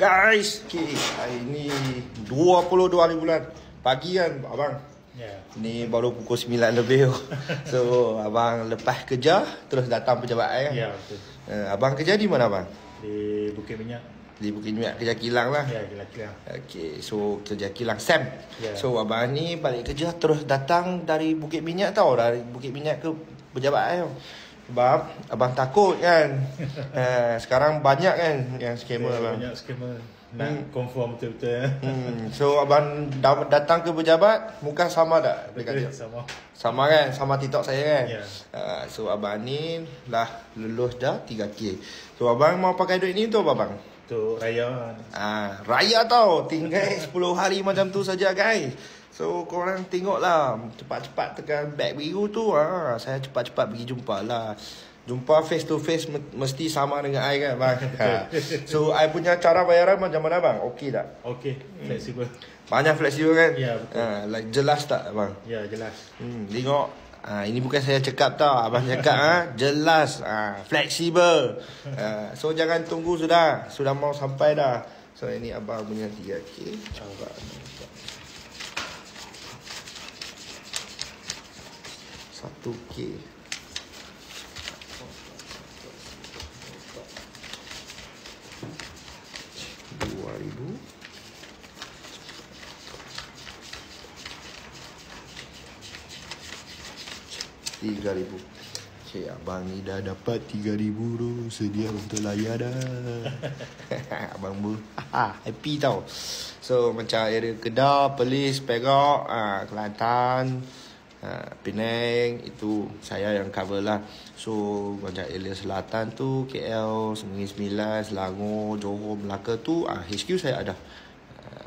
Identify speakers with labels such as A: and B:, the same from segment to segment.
A: Guys, okay, hari ni 22 hari bulan. Pagi kan abang?
B: Ya.
A: Ni baru pukul 9 lebih. So abang lepas kerja terus datang pejabat kan?
B: Ya, betul.
A: Abang kerja di mana abang?
B: Di Bukit Minyak.
A: Di Bukit Minyak, kerja kilang lah.
B: Ya, kilang.
A: Okay, so kerja kilang Sam.
B: Ya.
A: So abang ni balik kerja terus datang dari Bukit Minyak tau. Dari Bukit Minyak ke pejabat tau. Sebab abang takut kan. Sekarang banyak kan yang scammer abang.
B: Banyak scammer. Nak confirm betul-betul ya.
A: So abang datang ke pejabat, muka sama tak?
B: Betul, sama.
A: Sama kan? Sama TikTok saya kan?
B: Ya.
A: So abang ni lah lulus dah 3K. So abang mau pakai duit ni untuk apa bang?
B: Untuk raya.
A: Raya tau. Tinggal 10 hari macam tu saja guys. So korang tengoklah, cepat-cepat tekan back biru tu. Saya cepat-cepat pergi jumpa lah. Jumpa face to face mesti sama dengan I kan bang. So I punya cara bayaran macam mana bang? Okey tak?
B: Okey, fleksibel.
A: Banyak fleksibel kan?
B: Ya, betul.
A: Like jelas tak bang?
B: Ya, jelas.
A: Tengok. Ini bukan saya cakap tau. Abang cakap jelas. Fleksibel. So jangan tunggu sudah. Sudah mau sampai dah. So ini abang punya 3K. Abang 1K. RM2,000. RM3,000. Okay, abang ni dah dapat RM3,000 tu. Sedia untuk layar dah. Abang pun happy tau. So macam area Kedah, Perlis, Perak, Kelantan, Penang, itu saya yang cover lah. So macam area selatan tu KL, Negeri Sembilan, Selangor, Johor, Melaka tu HQ saya ada.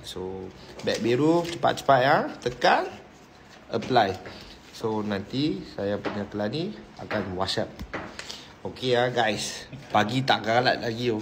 A: So back biru cepat-cepat ya, tekan apply. So nanti saya punya kelas ni akan WhatsApp. Okey ya guys. Pagi tak galat lagi